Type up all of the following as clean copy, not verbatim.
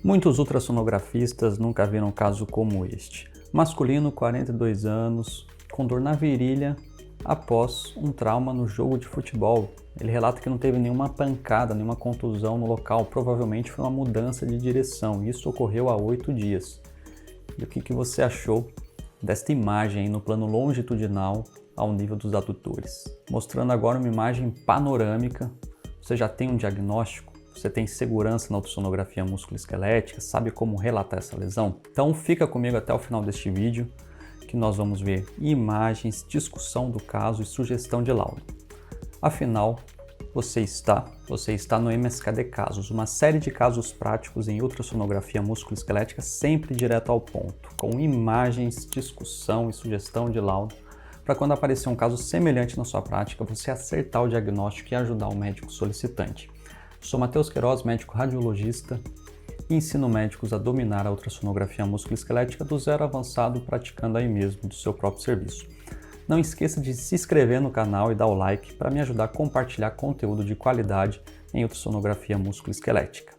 Muitos ultrassonografistas nunca viram um caso como este. Masculino, 42 anos, com dor na virilha após um trauma no jogo de futebol. Ele relata que não teve nenhuma pancada, nenhuma contusão no local, provavelmente foi uma mudança de direção. Isso ocorreu há 8 dias. E o que você achou desta imagem aí no plano longitudinal ao nível dos adutores? Mostrando agora uma imagem panorâmica. Você já tem um diagnóstico? Você tem segurança na ultrassonografia musculoesquelética? Sabe como relatar essa lesão? Então fica comigo até o final deste vídeo, que nós vamos ver imagens, discussão do caso e sugestão de laudo. Afinal, você está no MSKD Casos, uma série de casos práticos em ultrassonografia musculoesquelética, sempre direto ao ponto, com imagens, discussão e sugestão de laudo, para quando aparecer um caso semelhante na sua prática, você acertar o diagnóstico e ajudar o médico solicitante. Sou Matheus Queiroz, médico radiologista, e ensino médicos a dominar a ultrassonografia musculoesquelética do zero avançado, praticando aí mesmo, do seu próprio serviço. Não esqueça de se inscrever no canal e dar o like para me ajudar a compartilhar conteúdo de qualidade em ultrassonografia musculoesquelética.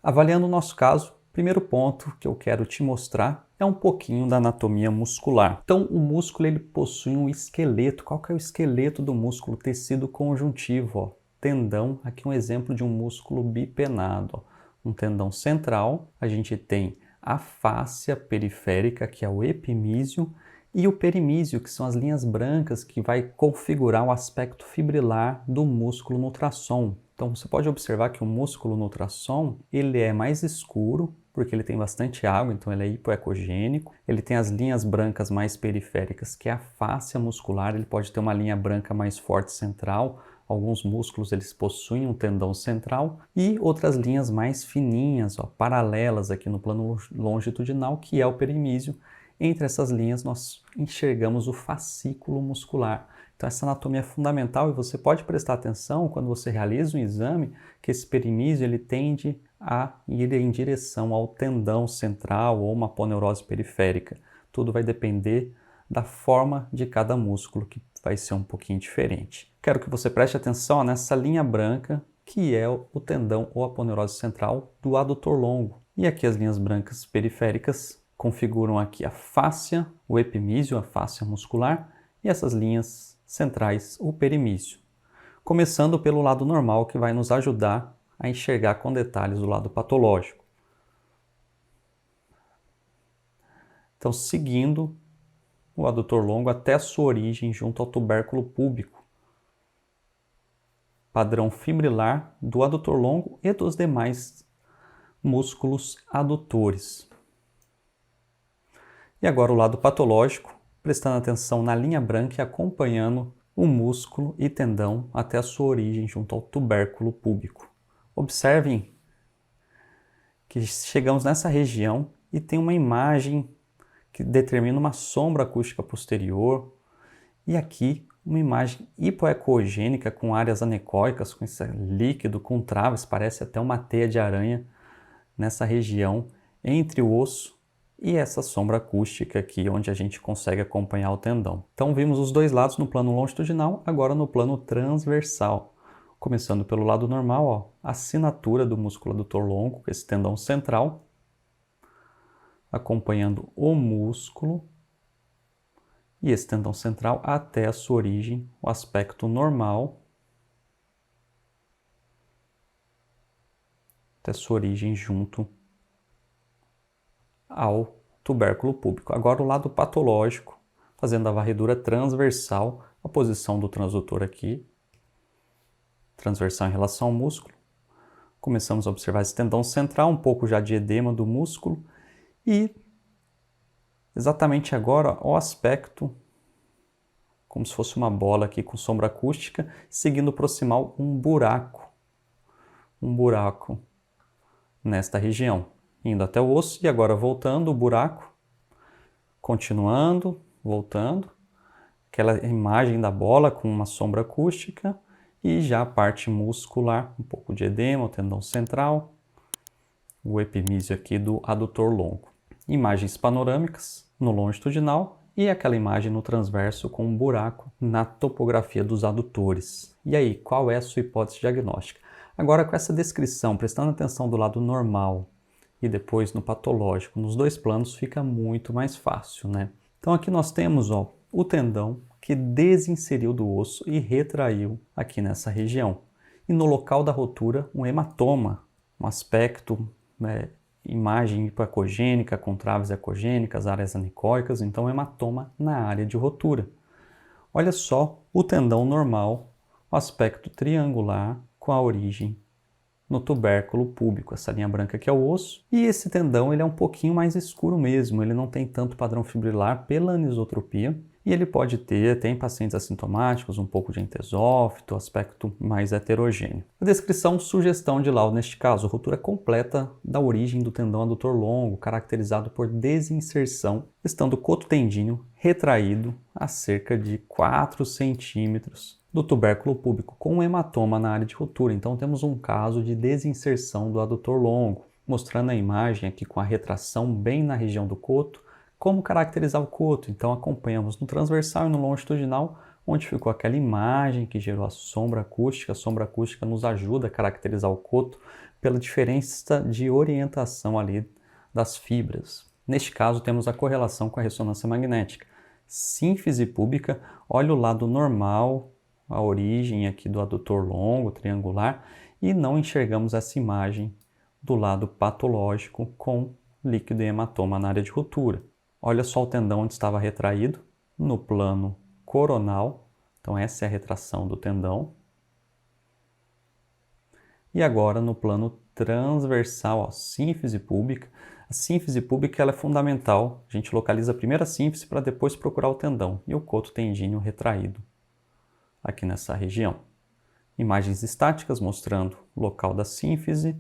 Avaliando o nosso caso, o primeiro ponto que eu quero te mostrar é um pouquinho da anatomia muscular. Então, o músculo ele possui um esqueleto. Qual que é o esqueleto do músculo? Tecido conjuntivo, ó. Tendão, aqui um exemplo de um músculo bipenado, ó. Um tendão central, a gente tem a fáscia periférica, que é o epimísio, e o perimísio, que são as linhas brancas que vai configurar o aspecto fibrilar do músculo no ultrassom. Então você pode observar que o músculo no ultrassom ele é mais escuro, porque ele tem bastante água, então ele é hipoecogênico. Ele tem as linhas brancas mais periféricas, que é a fáscia muscular, ele pode ter uma linha branca mais forte central. Alguns músculos eles possuem um tendão central e outras linhas mais fininhas, ó, paralelas aqui no plano longitudinal, que é o perimísio. Entre essas linhas nós enxergamos o fascículo muscular. Então essa anatomia é fundamental e você pode prestar atenção quando você realiza um exame que esse perimísio ele tende a ir em direção ao tendão central ou uma aponeurose periférica. Tudo vai depender da forma de cada músculo, que vai ser um pouquinho diferente. Quero que você preste atenção nessa linha branca, que é o tendão ou aponeurose central do adutor longo. E aqui as linhas brancas periféricas configuram aqui a fáscia, o epimísio, a fáscia muscular, e essas linhas centrais, o perimísio. Começando pelo lado normal, que vai nos ajudar a enxergar com detalhes o lado patológico. Então, seguindo o adutor longo até a sua origem junto ao tubérculo púbico. Padrão fibrilar do adutor longo e dos demais músculos adutores. E agora o lado patológico, prestando atenção na linha branca e acompanhando o músculo e tendão até a sua origem junto ao tubérculo púbico. Observem que chegamos nessa região e tem uma imagem que determina uma sombra acústica posterior e aqui uma imagem hipoecogênica com áreas anecóicas, com esse líquido, com traves, parece até uma teia de aranha nessa região entre o osso e essa sombra acústica aqui, onde a gente consegue acompanhar o tendão. Então vimos os dois lados no plano longitudinal, agora no plano transversal. Começando pelo lado normal, ó, a assinatura do músculo adutor longo, esse tendão central, acompanhando o músculo e esse tendão central até a sua origem, o aspecto normal, até a sua origem junto ao tubérculo púbico. Agora o lado patológico, fazendo a varredura transversal, a posição do transdutor aqui, transversal em relação ao músculo. Começamos a observar esse tendão central, um pouco já de edema do músculo e exatamente agora o aspecto como se fosse uma bola aqui com sombra acústica, seguindo proximal um buraco nesta região, indo até o osso e agora voltando o buraco, continuando, voltando, aquela imagem da bola com uma sombra acústica e já a parte muscular, um pouco de edema, o tendão central, o epimísio aqui do adutor longo. Imagens panorâmicas no longitudinal e aquela imagem no transverso com um buraco na topografia dos adutores. E aí, qual é a sua hipótese diagnóstica? Agora, com essa descrição, prestando atenção do lado normal e depois no patológico, nos dois planos fica muito mais fácil, né? Então aqui nós temos o tendão que desinseriu do osso e retraiu aqui nessa região. E no local da rotura, um hematoma, um aspecto, imagem hipoecogênica com traves ecogênicas, áreas anecoicas, então hematoma na área de rotura. Olha só o tendão normal, o aspecto triangular com a origem no tubérculo púbico, essa linha branca que é o osso, e esse tendão ele é um pouquinho mais escuro mesmo, ele não tem tanto padrão fibrilar pela anisotropia, e ele pode ter, até em pacientes assintomáticos, um pouco de entesófito, aspecto mais heterogêneo. A descrição, sugestão de laudo neste caso, rotura completa da origem do tendão adutor longo, caracterizado por desinserção, estando o coto tendíneo retraído a cerca de 4 centímetros do tubérculo púbico, com um hematoma na área de rotura. Então temos um caso de desinserção do adutor longo, mostrando a imagem aqui com a retração bem na região do coto, como caracterizar o coto. Então acompanhamos no transversal e no longitudinal, onde ficou aquela imagem que gerou a sombra acústica. A sombra acústica nos ajuda a caracterizar o coto pela diferença de orientação ali das fibras. Neste caso temos a correlação com a ressonância magnética. Sínfise púbica, olha o lado normal, a origem aqui do adutor longo, triangular, e não enxergamos essa imagem do lado patológico com líquido e hematoma na área de rotura. Olha só o tendão onde estava retraído, no plano coronal, então essa é a retração do tendão. E agora no plano transversal, sínfise púbica. A sínfise púbica ela é fundamental, a gente localiza primeiro a sínfise para depois procurar o tendão, e o coto tendíneo retraído aqui nessa região. Imagens estáticas mostrando o local da sínfise,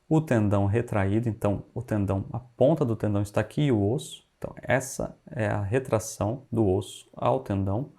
o tendão retraído, então o tendão, a ponta do tendão está aqui e o osso, então essa é a retração do osso ao tendão,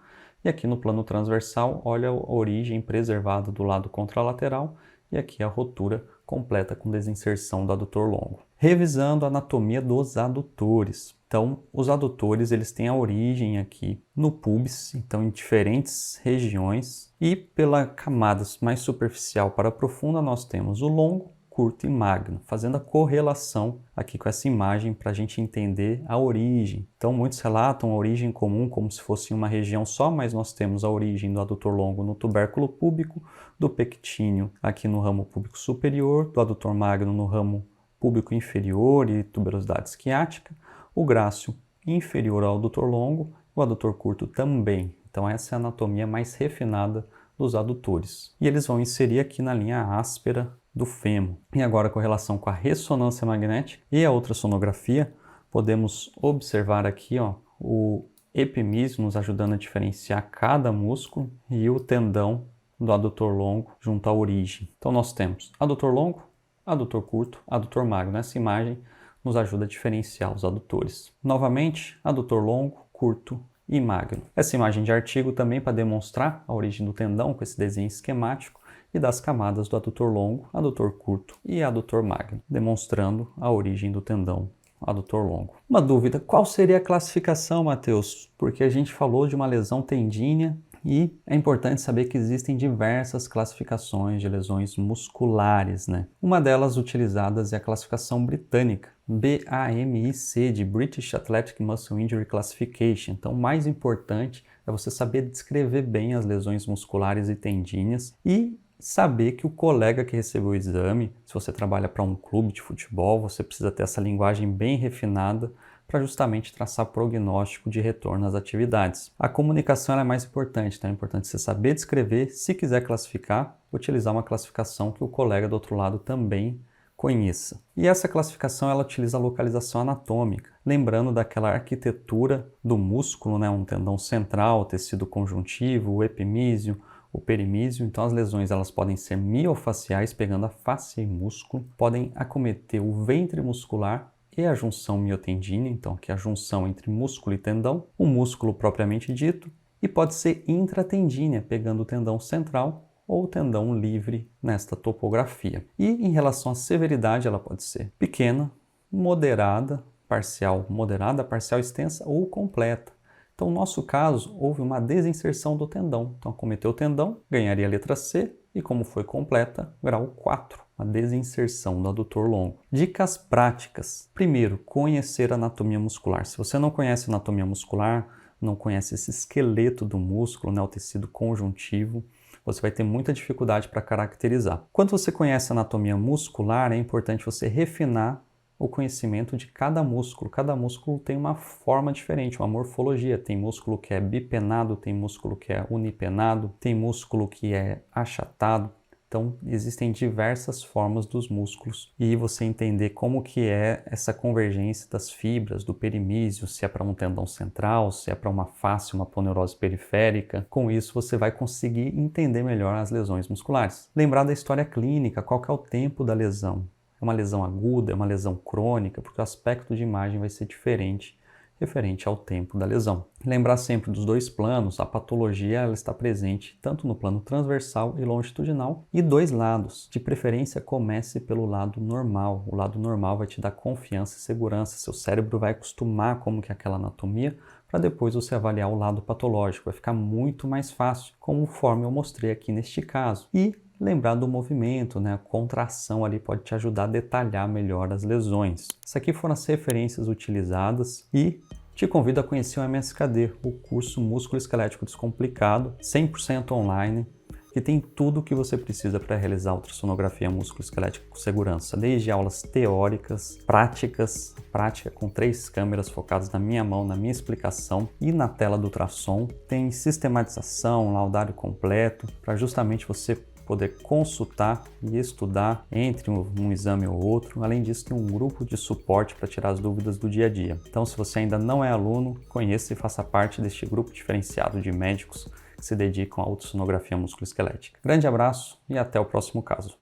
e aqui no plano transversal, olha a origem preservada do lado contralateral, e aqui a rotura completa com desinserção do adutor longo. Revisando a anatomia dos adutores. Então, os adutores eles têm a origem aqui no púbis, então em diferentes regiões, e pela camada mais superficial para a profunda nós temos o longo, curto e magno, fazendo a correlação aqui com essa imagem para a gente entender a origem. Então, muitos relatam a origem comum como se fosse uma região só, mas nós temos a origem do adutor longo no tubérculo púbico, do pectíneo aqui no ramo púbico superior, do adutor magno no ramo púbico inferior e tuberosidade isquiática, o grácil inferior ao adutor longo, o adutor curto também. Então essa é a anatomia mais refinada dos adutores. E eles vão inserir aqui na linha áspera do fêmur. E agora com relação com a ressonância magnética e a ultrassonografia, podemos observar aqui o epimísio nos ajudando a diferenciar cada músculo e o tendão do adutor longo junto à origem. Então nós temos adutor longo, adutor curto, adutor magno. Essa imagem nos ajuda a diferenciar os adutores. Novamente, adutor longo, curto e magno. Essa imagem de artigo também para demonstrar a origem do tendão com esse desenho esquemático e das camadas do adutor longo, adutor curto e adutor magno, demonstrando a origem do tendão adutor longo. Uma dúvida, qual seria a classificação, Matheus? Porque a gente falou de uma lesão tendínea e é importante saber que existem diversas classificações de lesões musculares, né? Uma delas utilizadas é a classificação britânica, BAMIC, de British Athletic Muscle Injury Classification. Então, o mais importante é você saber descrever bem as lesões musculares e tendíneas e saber que o colega que recebeu o exame, se você trabalha para um clube de futebol, você precisa ter essa linguagem bem refinada para justamente traçar prognóstico de retorno às atividades. A comunicação é mais importante, então é importante você saber descrever, se quiser classificar, utilizar uma classificação que o colega do outro lado também conheça. E essa classificação ela utiliza a localização anatômica, lembrando daquela arquitetura do músculo, né? Um tendão central, tecido conjuntivo, o epimísio, o perimísio. Então as lesões elas podem ser miofaciais, pegando a face e músculo, podem acometer o ventre muscular e a junção miotendínea, então que é a junção entre músculo e tendão, o músculo propriamente dito, e pode ser intratendínea, pegando o tendão central ou o tendão livre nesta topografia. E em relação à severidade, ela pode ser pequena, moderada, parcial extensa ou completa. Então, no nosso caso, houve uma desinserção do tendão. Então, acometeu o tendão, ganharia a letra C, e como foi completa, grau 4, a desinserção do adutor longo. Dicas práticas. Primeiro, conhecer a anatomia muscular. Se você não conhece a anatomia muscular, não conhece esse esqueleto do músculo, né, o tecido conjuntivo, você vai ter muita dificuldade para caracterizar. Quando você conhece a anatomia muscular, é importante você refinar o conhecimento de cada músculo. Cada músculo tem uma forma diferente, uma morfologia. Tem músculo que é bipenado, tem músculo que é unipenado, tem músculo que é achatado. Então, existem diversas formas dos músculos e você entender como que é essa convergência das fibras, do perimísio, se é para um tendão central, se é para uma face, uma aponeurose periférica. Com isso, você vai conseguir entender melhor as lesões musculares. Lembrar da história clínica, qual que é o tempo da lesão. É uma lesão aguda, é uma lesão crônica, porque o aspecto de imagem vai ser diferente referente ao tempo da lesão. Lembrar sempre dos dois planos, a patologia ela está presente tanto no plano transversal e longitudinal e dois lados. De preferência, comece pelo lado normal. O lado normal vai te dar confiança e segurança. Seu cérebro vai acostumar como que é aquela anatomia para depois você avaliar o lado patológico. Vai ficar muito mais fácil, conforme eu mostrei aqui neste caso. E lembrar do movimento, né? A contração ali pode te ajudar a detalhar melhor as lesões. Essas aqui foram as referências utilizadas e te convido a conhecer o MSKD, o curso Músculo Esquelético Descomplicado, 100% online, que tem tudo o que você precisa para realizar ultrassonografia músculo-esquelética com segurança, desde aulas teóricas, prática com 3 câmeras focadas na minha mão, na minha explicação e na tela do ultrassom. Tem sistematização, laudário completo, para justamente você poder consultar e estudar entre um exame ou outro. Além disso, tem um grupo de suporte para tirar as dúvidas do dia a dia. Então, se você ainda não é aluno, conheça e faça parte deste grupo diferenciado de médicos que se dedicam à ultrassonografia musculoesquelética. Grande abraço e até o próximo caso.